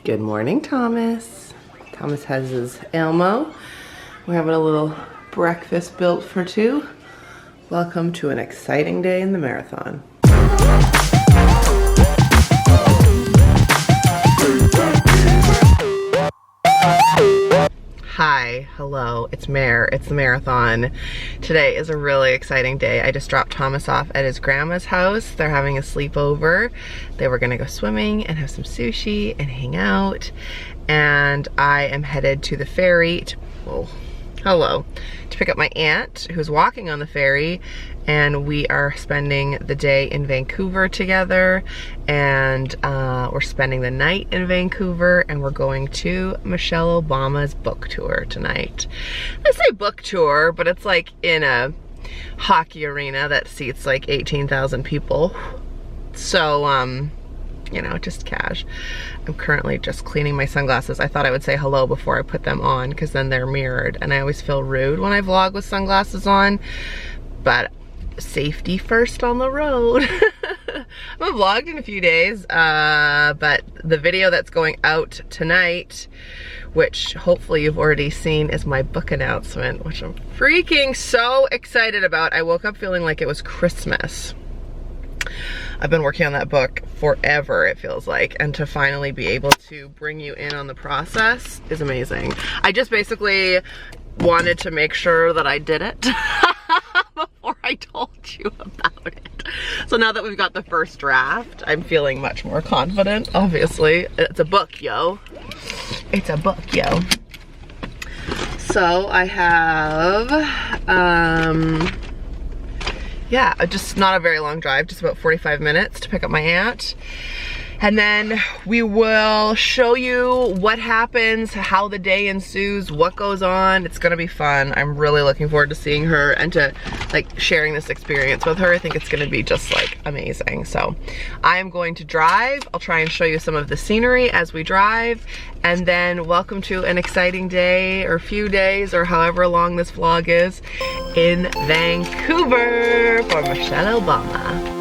Good morning, Thomas. Thomas has his Elmo. We're having a little breakfast built for two. Welcome to an exciting day in the marathon. Hi, hello, it's Mare, it's the marathon. Today is a really exciting day. I just dropped Thomas off at his grandma's house. They're having a sleepover. They were gonna go swimming and have some sushi and hang out. And I am headed to the ferry to pick up my aunt who's walking on the ferry, and we are spending the day in Vancouver together, and we're spending the night in Vancouver, and we're going to Michelle Obama's book tour tonight. I say book tour, but it's like in a hockey arena that seats like 18,000 people. So, you know, just cash. I'm currently just cleaning my sunglasses. I thought I would say hello before I put them on because then they're mirrored, and I always feel rude when I vlog with sunglasses on, but safety first on the road. I haven't vlogged in a few days, but the video that's going out tonight, which hopefully you've already seen, is my book announcement, which I'm freaking so excited about. I woke up feeling like it was Christmas. I've been working on that book forever, it feels like, and to finally be able to bring you in on the process is amazing. I just basically wanted to make sure that I did it before I told you about it. So now that we've got the first draft, I'm feeling much more confident, obviously. It's a book, yo. It's a book, yo. So I have, yeah, just not a very long drive, just about 45 minutes to pick up my aunt. And then we will show you what happens, how the day ensues, what goes on. It's gonna be fun. I'm really looking forward to seeing her and to like sharing this experience with her. I think it's gonna be just like amazing. So I'm going to drive. I'll try and show you some of the scenery as we drive. And then welcome to an exciting day or few days or however long this vlog is in Vancouver for Michelle Obama.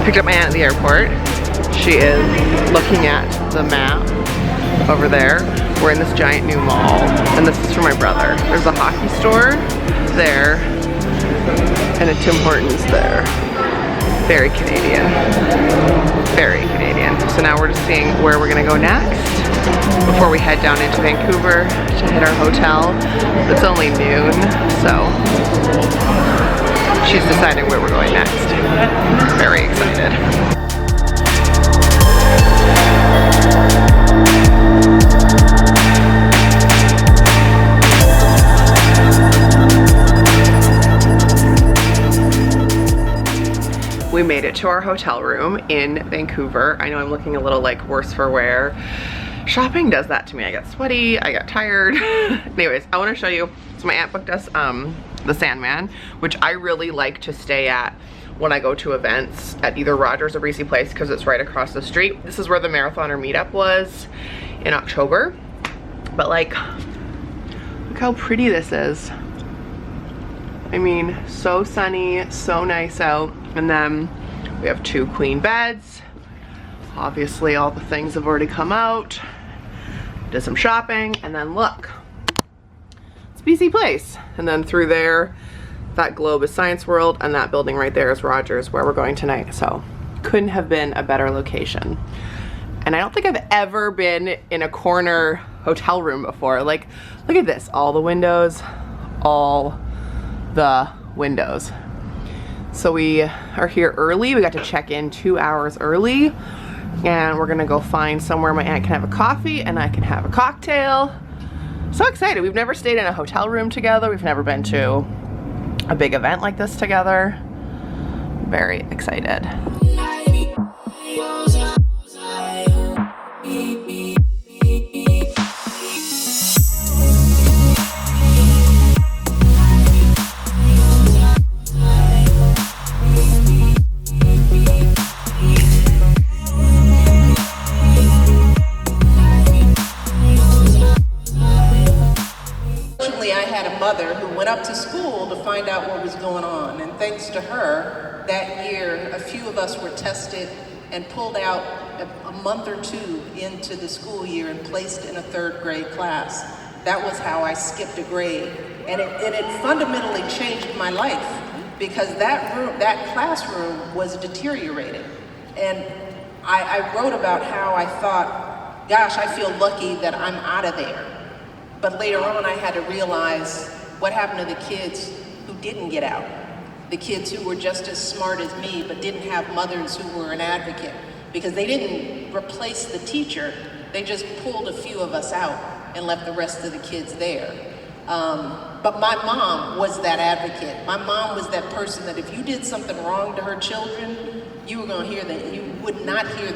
Picked up my aunt at the airport. She is looking at the map over there. We're in this giant new mall, and this is for my brother. There's a hockey store there and a Tim Hortons there. Very Canadian. Very Canadian. So now we're just seeing where we're gonna go next before we head down into Vancouver to hit our hotel. It's only noon, so she's deciding where we're going next. Very excited. We made it to our hotel room in Vancouver. I know I'm looking a little like worse for wear. Shopping does that to me. I get sweaty, I get tired. Anyways, I want to show you. So my aunt booked us the Sandman, which I really like to stay at when I go to events at either Rogers or Breezy Place because it's right across the street. This is where the marathoner meetup was in October. But like, look how pretty this is. I mean, so sunny, so nice out. And then we have 2 queen beds. Obviously all the things have already come out. Did some shopping, and then look, it's BC Place. And then through there, that globe is Science World, and that building right there is Rogers, where we're going tonight. So couldn't have been a better location. And I don't think I've ever been in a corner hotel room before. Like, look at this, all the windows, all the windows. So we are here early. We got to check in 2 hours early, and we're gonna go find somewhere my aunt can have a coffee and I can have a cocktail. So excited. We've never stayed in a hotel room together. We've never been to a big event like this together. Very excited. up to school to find out what was going on. And thanks to her, that year, a few of us were tested and pulled out a month or two into the school year and placed in a 3rd grade class. That was how I skipped a grade. And it fundamentally changed my life, because that classroom was deteriorating. And I wrote about how I thought, gosh, I feel lucky that I'm out of there. But later on, I had to realize what happened to the kids who didn't get out. The kids who were just as smart as me, but didn't have mothers who were an advocate. Because they didn't replace the teacher, they just pulled a few of us out and left the rest of the kids there. But my mom was that advocate. My mom was that person that if you did something wrong to her children, you would not hear the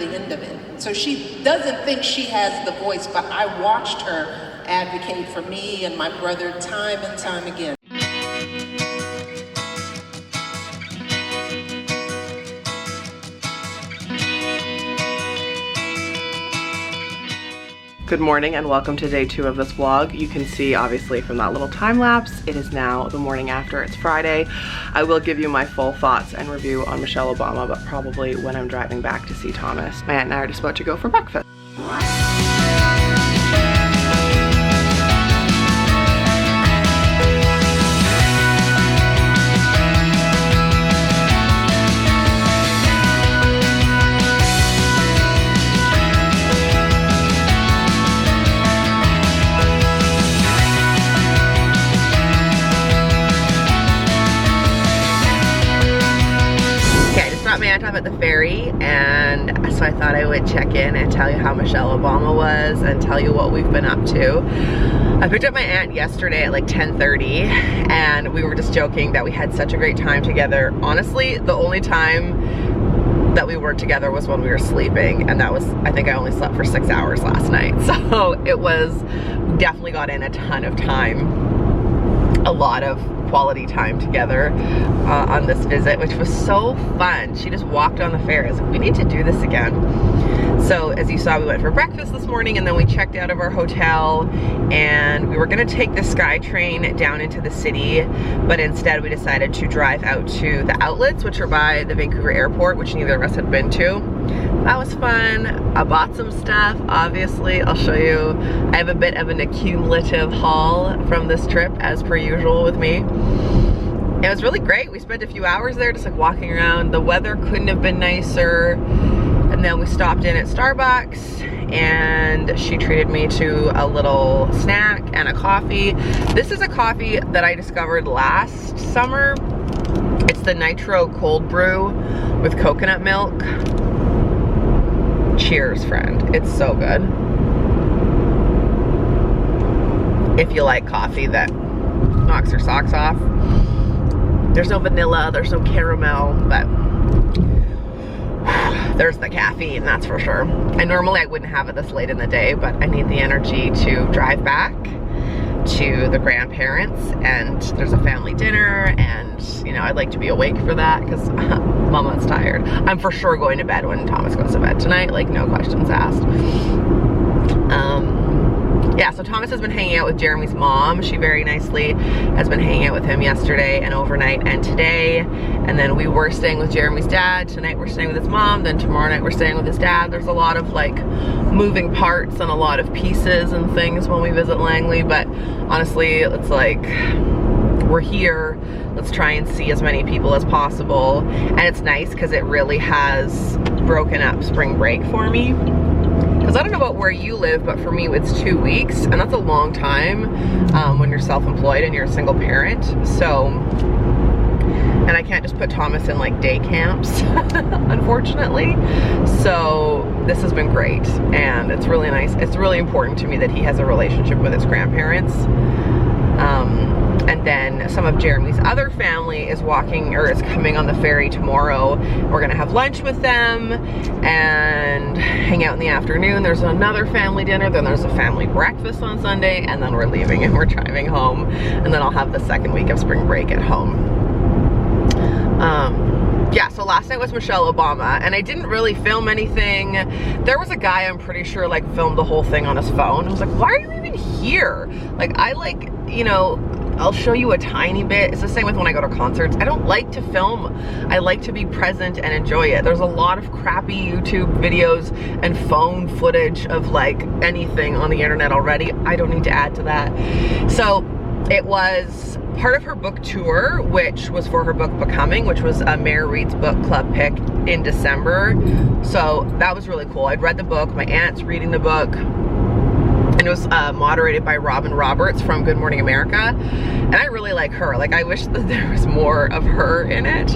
end of it. So she doesn't think she has the voice, but I watched her advocate for me and my brother time and time again. Good morning and welcome to day 2 of this vlog. You can see obviously from that little time lapse, it is now the morning after. It's Friday. I will give you my full thoughts and review on Michelle Obama, but probably when I'm driving back to see Thomas. My aunt and I are just about to go for breakfast. My aunt up at the ferry, and so I thought I would check in and tell you how Michelle Obama was and tell you what we've been up to. I picked up my aunt yesterday at like 10:30, and we were just joking that we had such a great time together. Honestly, the only time that we were together was when we were sleeping, and that was, I think I only slept for 6 hours last night. So it was, definitely got in a ton of time, a lot of quality time together on this visit, which was so fun. She just walked on the ferry. I was like, we need to do this again. So as you saw, we went for breakfast this morning, and then we checked out of our hotel, and we were gonna take the SkyTrain down into the city, but instead we decided to drive out to the outlets, which are by the Vancouver airport, which neither of us had been to. That was fun. I bought some stuff, obviously. I'll show you. I have a bit of an accumulative haul from this trip, as per usual with me. It was really great. We spent a few hours there just like walking around. The weather couldn't have been nicer. And then we stopped in at Starbucks, and she treated me to a little snack and a coffee. This is a coffee that I discovered last summer. It's the Nitro Cold Brew with coconut milk. Cheers, friend. It's so good. If you like coffee that knocks your socks off. There's no vanilla, there's no caramel, but there's the caffeine, that's for sure. And normally I wouldn't have it this late in the day, but I need the energy to drive back to the grandparents, and there's a family dinner, and you know, I'd like to be awake for that because Mama's tired. I'm for sure going to bed when Thomas goes to bed tonight, like no questions asked. Yeah, so Thomas has been hanging out with Jeremy's mom. She very nicely has been hanging out with him yesterday and overnight and today. And then we were staying with Jeremy's dad. Tonight we're staying with his mom. Then tomorrow night we're staying with his dad. There's a lot of like moving parts and a lot of pieces and things when we visit Langley. But honestly, it's like, we're here. Let's try and see as many people as possible. And it's nice because it really has broken up spring break for me. Because I don't know about where you live, but for me it's 2 weeks, and that's a long time when you're self-employed and you're a single parent. So, and I can't just put Thomas in like day camps, unfortunately. So this has been great, and it's really nice. It's really important to me that he has a relationship with his grandparents. And then some of Jeremy's other family is walking, or is coming on the ferry tomorrow. We're gonna have lunch with them and hang out in the afternoon. There's another family dinner, then there's a family breakfast on Sunday, and then we're leaving and we're driving home. And then I'll have the second week of spring break at home. Yeah, so last night was Michelle Obama, and I didn't really film anything. There was a guy, I'm pretty sure, like filmed the whole thing on his phone. I was like, why are you even here? Like, I like, you know, I'll show you a tiny bit. It's the same with when I go to concerts. I don't like to film. I like to be present and enjoy it. There's a lot of crappy YouTube videos and phone footage of like anything on the internet already. I don't need to add to that. So it was part of her book tour, which was for her book Becoming, which was a Mayor Reads Book Club pick in December. So that was really cool. I'd read the book, my aunt's reading the book, and it was moderated by Robin Roberts from Good Morning America. And I really like her. Like, I wish that there was more of her in it.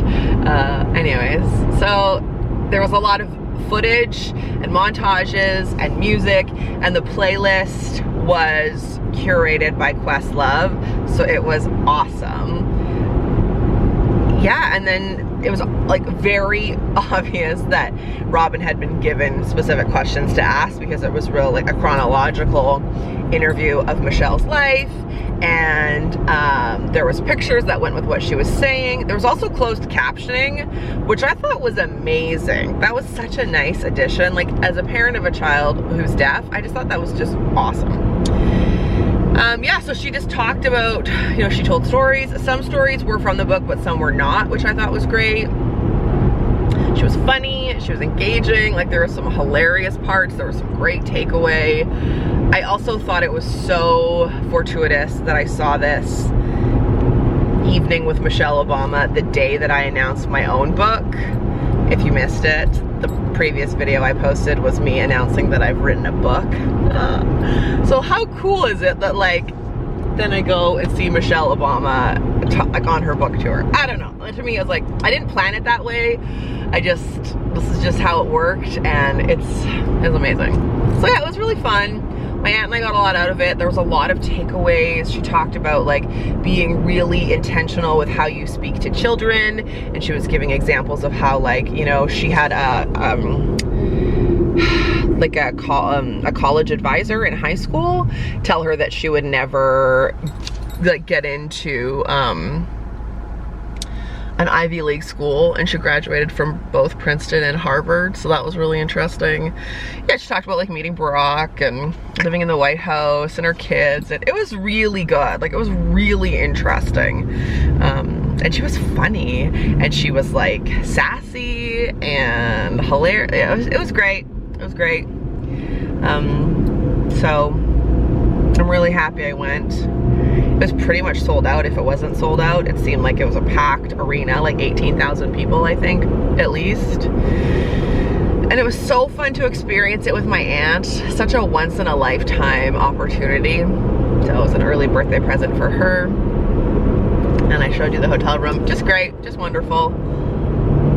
Anyways, so there was a lot of footage and montages and music, and the playlist was curated by Questlove, so it was awesome. Yeah, and then it was like very obvious that Robin had been given specific questions to ask, because it was real like a chronological interview of Michelle's life, and there was pictures that went with what she was saying. There was also closed captioning, which I thought was amazing. That was such a nice addition. Like, as a parent of a child who's deaf, I just thought that was just awesome. Yeah, so she just talked about, you know, she told stories. Some stories were from the book, but some were not, which I thought was great. She was funny, she was engaging, like there were some hilarious parts, there was some great takeaway. I also thought it was so fortuitous that I saw this evening with Michelle Obama the day that I announced my own book. If you missed it, the previous video I posted was me announcing that I've written a book. So how cool is it that like, then I go and see Michelle Obama like on her book tour. I don't know, to me it was like, I didn't plan it that way. This is just how it worked, and it's amazing. So yeah, it was really fun. My aunt and I got a lot out of it. There was a lot of takeaways. She talked about like being really intentional with how you speak to children, and she was giving examples of how, like, you know, she had a college advisor in high school tell her that she would never like get into an Ivy League school, and she graduated from both Princeton and Harvard, so that was really interesting. Yeah, she talked about like meeting Barack and living in the White House and her kids, and it was really good. Like, it was really interesting. And she was funny, and she was like sassy and hilarious. It was great. It was great. So I'm really happy I went. It was pretty much sold out if it wasn't sold out. It seemed like it was a packed arena, like 18,000 people, I think, at least. And it was so fun to experience it with my aunt. Such a once in a lifetime opportunity. So it was an early birthday present for her. And I showed you the hotel room. Just great, just wonderful.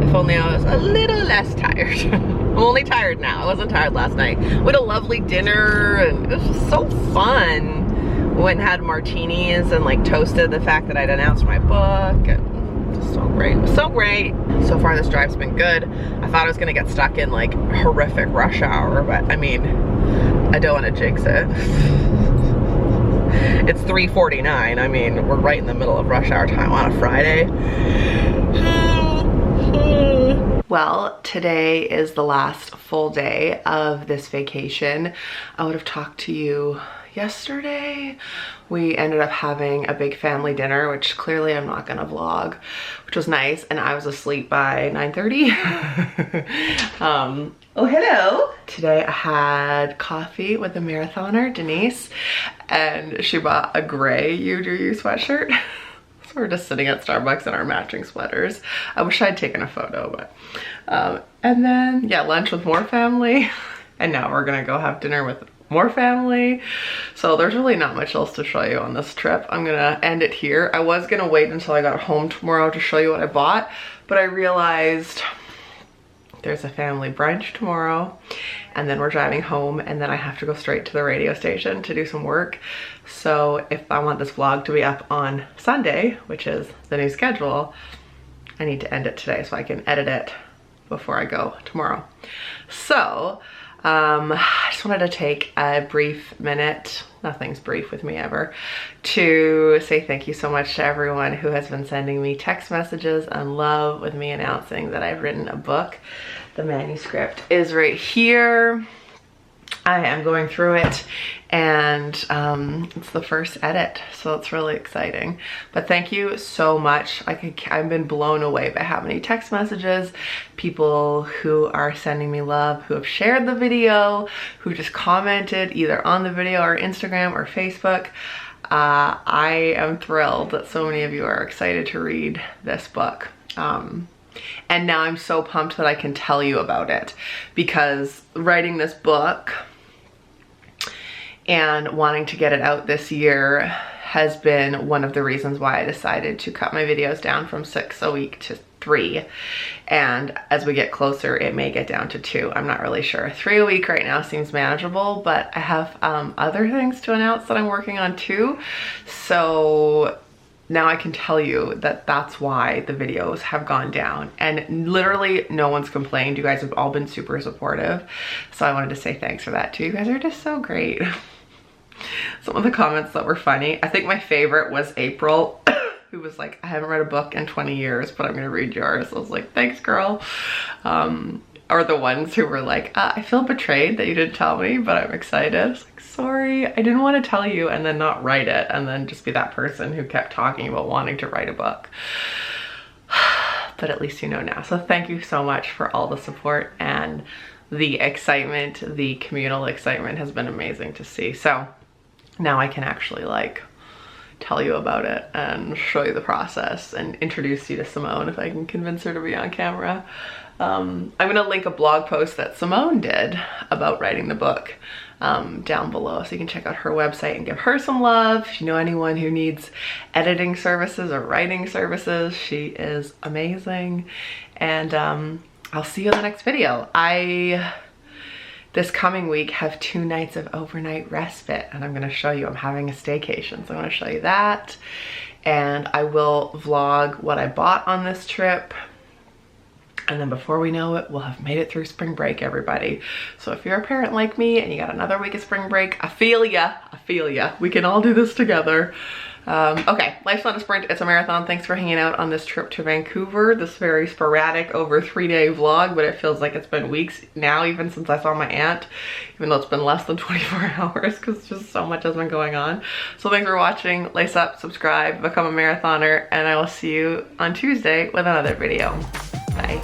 If only I was a little less tired. I'm only tired now. I wasn't tired last night. We had a lovely dinner, and it was just so fun. We went and had martinis and like toasted the fact that I'd announced my book, and just so great. It was so great. So far this drive's been good. I thought I was gonna get stuck in like horrific rush hour, but I mean, I don't want to jinx it. It's 3:49. I mean, we're right in the middle of rush hour time on a Friday. Well, today is the last full day of this vacation. I would have talked to you yesterday. We ended up having a big family dinner, which clearly I'm not gonna vlog, which was nice, and I was asleep by 9:30. Oh, hello. Today I had coffee with a marathoner, Denise, and she bought a gray You Do You sweatshirt. So we're just sitting at Starbucks in our matching sweaters. I wish I'd taken a photo, but and then yeah, lunch with more family, and now we're gonna go have dinner with more family. So there's really not much else to show you on this trip. I'm gonna end it here. I was gonna wait until I got home tomorrow to show you what I bought, but I realized there's a family brunch tomorrow, and then we're driving home, and then I have to go straight to the radio station to do some work. So if I want this vlog to be up on Sunday, which is the new schedule, I need to end it today so I can edit it before I go tomorrow. So I just wanted to take a brief minute, nothing's brief with me ever, to say thank you so much to everyone who has been sending me text messages and love with me announcing that I've written a book. The manuscript is right here. I am going through it, and it's the first edit, so it's really exciting. But thank you so much. I've been blown away by how many text messages, people who are sending me love, who have shared the video, who just commented either on the video or Instagram or Facebook. I am thrilled that so many of you are excited to read this book. And now I'm so pumped that I can tell you about it, because writing this book and wanting to get it out this year has been one of the reasons why I decided to cut my videos down from 6 a week to 3. And as we get closer, it may get down to 2. I'm not really sure. 3 a week right now seems manageable, but I have other things to announce that I'm working on too. So now I can tell you that that's why the videos have gone down, and literally no one's complained. You guys have all been super supportive. So I wanted to say thanks for that too. You guys are just so great. Some of the comments that were funny. I think my favorite was April, who was like, I haven't read a book in 20 years, but I'm gonna read yours. I was like, thanks girl. Or the ones who were like, I feel betrayed that you didn't tell me, but I'm excited. I was like, sorry, I didn't want to tell you, and then not write it, and then just be that person who kept talking about wanting to write a book. But at least you know now. So thank you so much for all the support, and the excitement, the communal excitement has been amazing to see. So now I can actually like tell you about it and show you the process and introduce you to Simone if I can convince her to be on camera. I'm gonna link a blog post that Simone did about writing the book down below, so you can check out her website and give her some love. If you know anyone who needs editing services or writing services, she is amazing. And I'll see you in the next video. This coming week have 2 nights of overnight respite, and I'm gonna show you, I'm having a staycation, so I'm gonna show you that. And I will vlog what I bought on this trip. And then before we know it, we'll have made it through spring break, everybody. So if you're a parent like me and you got another week of spring break, I feel ya, I feel ya. We can all do this together. Okay, life's not a sprint, it's a marathon. Thanks for hanging out on this trip to Vancouver, this very sporadic over 3-day vlog, but it feels like it's been weeks now, even since I saw my aunt, even though it's been less than 24 hours, because just so much has been going on. So thanks for watching, lace up, subscribe, become a marathoner, and I will see you on Tuesday with another video. Bye.